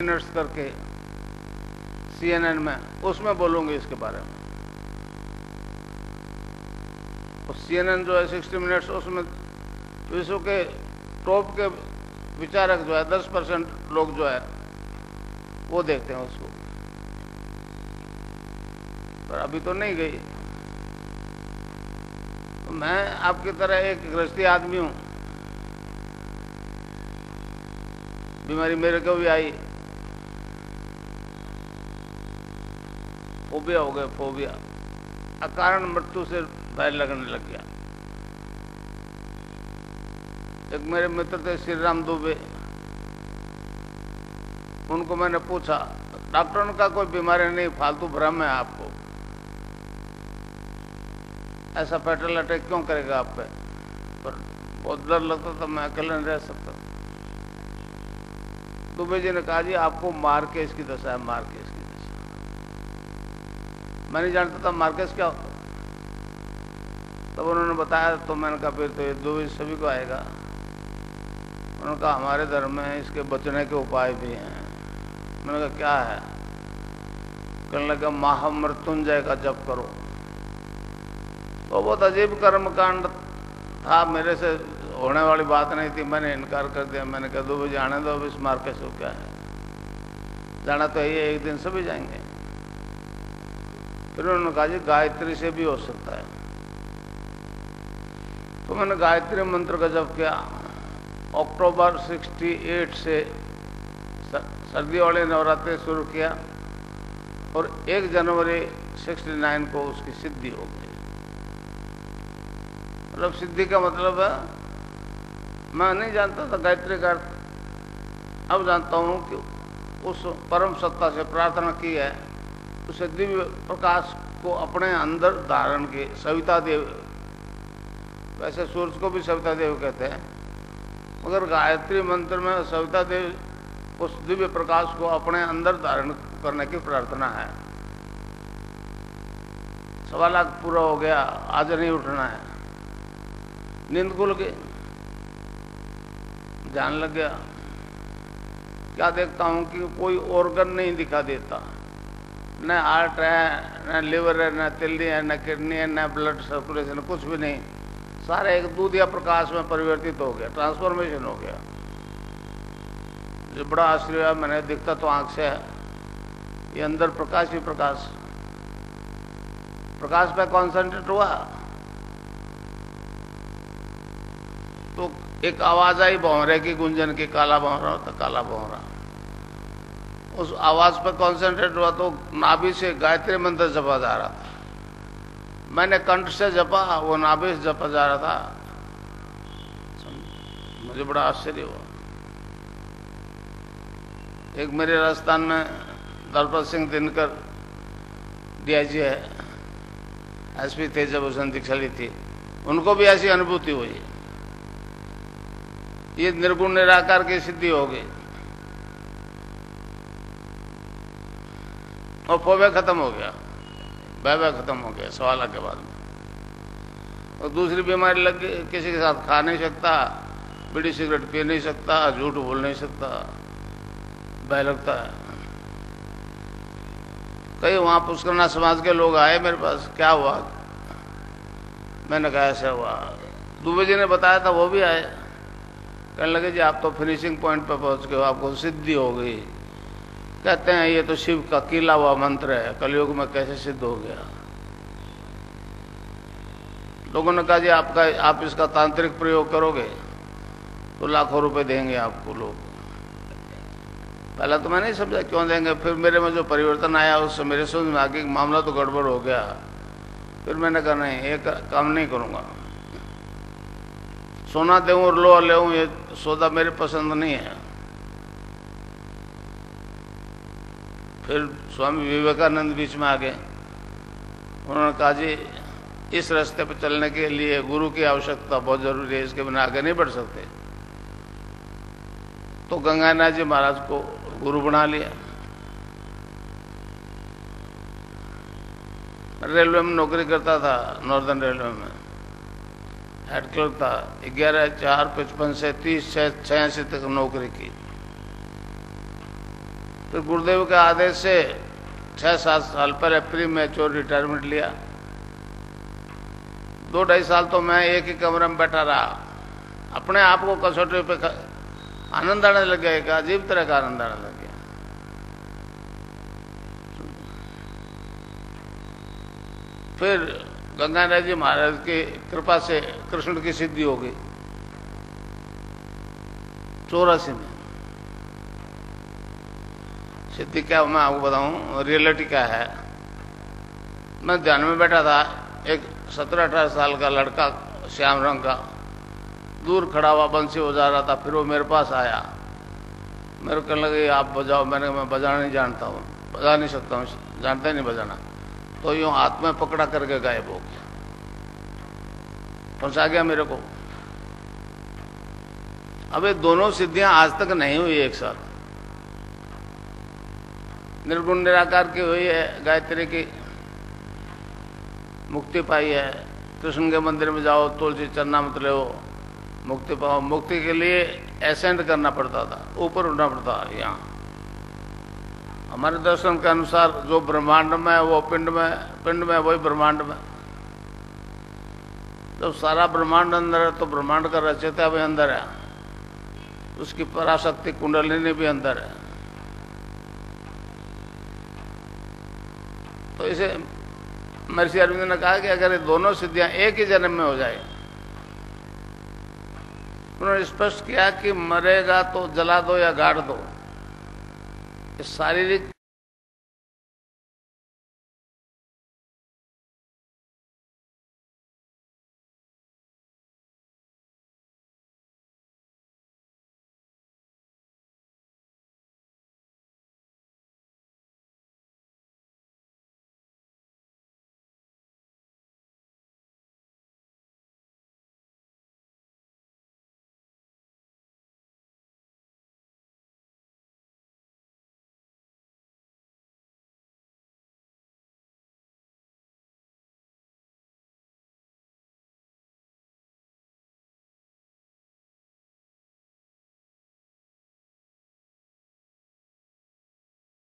Minutes करके CNN में, उसमें बोलूंगी इसके बारे में। और CNN जो है 60 मिनट्स, उसमें विश्व के टॉप के विचारक जो है 10% लोग जो है वो देखते हैं उसको, पर अभी तो नहीं गई। तो मैं आपकी तरह एक गृहस्थी आदमी हूं, बीमारी मेरे को भी आई, फोबिया हो गया, फोबिया, अकारण मृत्यु से भय लगने लग गया। एक मेरे मित्र थे श्री राम दुबे, उनको मैंने पूछा, डॉक्टरों का कोई बीमारी नहीं, फालतू भ्रम है आपको, ऐसा फेटल अटैक क्यों करेगा आप पे? पर बहुत डर लगता था, मैं अकेले नहीं रह सकता। दुबे जी ने कहा, जी आपको मार्केस की दशा है, मार्केस की दशा। मैं नहीं जानता था मार्केस क्या होता। तब उन्होंने बताया, तो मैंने कहा फिर तो ये दुबे सभी को आएगा। उन्होंने कहा हमारे धर्म में इसके बचने के उपाय भी हैं। मैंने कहा क्या है? कहने लगा महामृत्युंजय का जप करो। तो बहुत अजीब कर्मकांड था, मेरे से होने वाली बात नहीं थी, मैंने इनकार कर दिया। मैंने कहा दुबे जाने दो, अब इस मार्केस को क्या है, जाना तो ये एक दिन सभी जाएंगे। फिर उन्होंने कहा जी गायत्री से भी हो सकता है। तो मैंने गायत्री मंत्र का जप किया। अक्टूबर 68 से सर्दी वाले नवरात्रि शुरू किया और 1 जनवरी 69 को उसकी सिद्धि हो गई। मतलब सिद्धि का मतलब है, मैं नहीं जानता था गायत्री का अर्थ, अब जानता हूं कि उस परम सत्ता से प्रार्थना की है, उसे दिव्य प्रकाश को अपने अंदर धारण किए। सविता देव, वैसे सूरज को भी सविता देव कहते हैं, मगर गायत्री मंत्र में सविता देव उस दिव्य प्रकाश को अपने अंदर धारण करने की प्रार्थना है। 1.25 लाख पूरा हो गया, आज नहीं उठना है। नींद खुल गई, ध्यान लग गया। क्या देखता हूं कि कोई ऑर्गन नहीं दिखा देता, न हार्ट है, न लिवर है, न तिल्ली है, न किडनी है, न ब्लड सर्कुलेशन, कुछ भी नहीं। सारे एक दूध या प्रकाश में परिवर्तित हो गया, ट्रांसफॉर्मेशन हो गया। जो बड़ा आश्चर्य है, मैंने दिखता तो आंख से है, ये अंदर प्रकाश ही प्रकाश। प्रकाश पे कॉन्सेंट्रेट हुआ तो एक आवाज आई भौंरे की, गुंजन की, काला भौंरा होता, काला भौंरा। उस आवाज पर कॉन्सेंट्रेट हुआ तो नाभि से गायत्री मंत्र जपा जा रहा था। मैंने कंठ से जपा, वो नाभि से जपा जा रहा था। मुझे बड़ा आश्चर्य हुआ। एक मेरे राजस्थान में दलपत सिंह दिनकर डीआईजी है, एसपी थे जब उस दीक्षाली थी, उनको भी ऐसी अनुभूति हुई। ये निर्गुण निराकार की सिद्धि हो गई और फोबिया खत्म हो गया, भय खत्म हो गया 1.25 लाख के बाद में। और दूसरी बीमारी लग गई, किसी के साथ खा नहीं सकता, बीड़ी सिगरेट पी नहीं सकता, झूठ बोल नहीं सकता, भय लगता है। कई वहां पुष्करना समाज के लोग आए मेरे पास, क्या हुआ? मैंने कहा ऐसा हुआ। दुबे जी ने बताया था, वो भी आए। कहने लगे जी आप तो फिनिशिंग पॉइंट पर पहुंच गए, आपको सिद्धि हो गई। कहते हैं ये तो शिव का कीला हुआ मंत्र है, कलयुग में कैसे सिद्ध हो गया? लोगों ने कहा जी आप इसका तांत्रिक प्रयोग करोगे तो लाखों रुपए देंगे आपको लोग। पहले तो मैं नहीं समझा क्यों देंगे, फिर मेरे में जो परिवर्तन आया उससे मेरे समझ में आगे मामला तो गड़बड़ हो गया। फिर मैंने कहा नहीं, ये काम नहीं करूंगा। सोना दूं और लोहा लेऊं, ये सौदा मेरे पसंद नहीं है। फिर स्वामी विवेकानंद बीच में आ गए। उन्होंने कहा जी इस रास्ते पर चलने के लिए गुरु की आवश्यकता बहुत जरूरी है, इसके बिना आगे नहीं बढ़ सकते। तो गंगानाथ जी महाराज को गुरु बना लिया। रेलवे में नौकरी करता था, नॉर्दर्न रेलवे में हेड क्लर्क था। 11/4/55 से 30/6/86 तक नौकरी की। फिर गुरुदेव के आदेश से 6-7 साल पहले प्री मैच्योर रिटायरमेंट लिया। 2-2.5 साल तो मैं एक ही कमरे में बैठा रहा, अपने आप को कसौटी पे आनंद आने लग गया, एक अजीब तरह का आनंद आने लग गया। फिर गंगाधर जी महाराज की कृपा से कृष्ण की सिद्धि हो गई 84 में। सिद्धि क्या मैं आपको बताऊं, रियलिटी क्या है। मैं ध्यान में बैठा था, एक 17-18 साल का लड़का श्याम रंग का दूर खड़ा हुआ बंसी बजा रहा था। फिर वो मेरे पास आया, मेरे को कहने लगे आप बजाओ। मैं बजाना नहीं जानता हूँ, बजा नहीं सकता हूँ, जानता ही नहीं बजाना। तो यूं हाथ में पकड़ा करके गायब हो गया, पहुंचा गया मेरे को। अब ये दोनों सिद्धियां आज तक नहीं हुई एक साथ। निर्गुण निराकार की हुई है, गायत्री की मुक्ति पाई है। कृष्ण के मंदिर में जाओ, तुलसी चरनामृत लो, मुक्ति पाओ। मुक्ति के लिए एसेंड करना पड़ता था, ऊपर उठना पड़ता। यहाँ हमारे दर्शन के अनुसार जो ब्रह्मांड में है वो पिंड में वही ब्रह्मांड में। जब सारा ब्रह्मांड अंदर है तो ब्रह्मांड का रचयिता भी अंदर है, उसकी पराशक्ति कुंडलिनी भी अंदर है। तो इसे महर्षि अरविंद ने कहा कि अगर ये दोनों सिद्धियां एक ही जन्म में हो जाए, उन्होंने स्पष्ट किया कि मरेगा तो जला दो या गाड़ दो। शारीरिक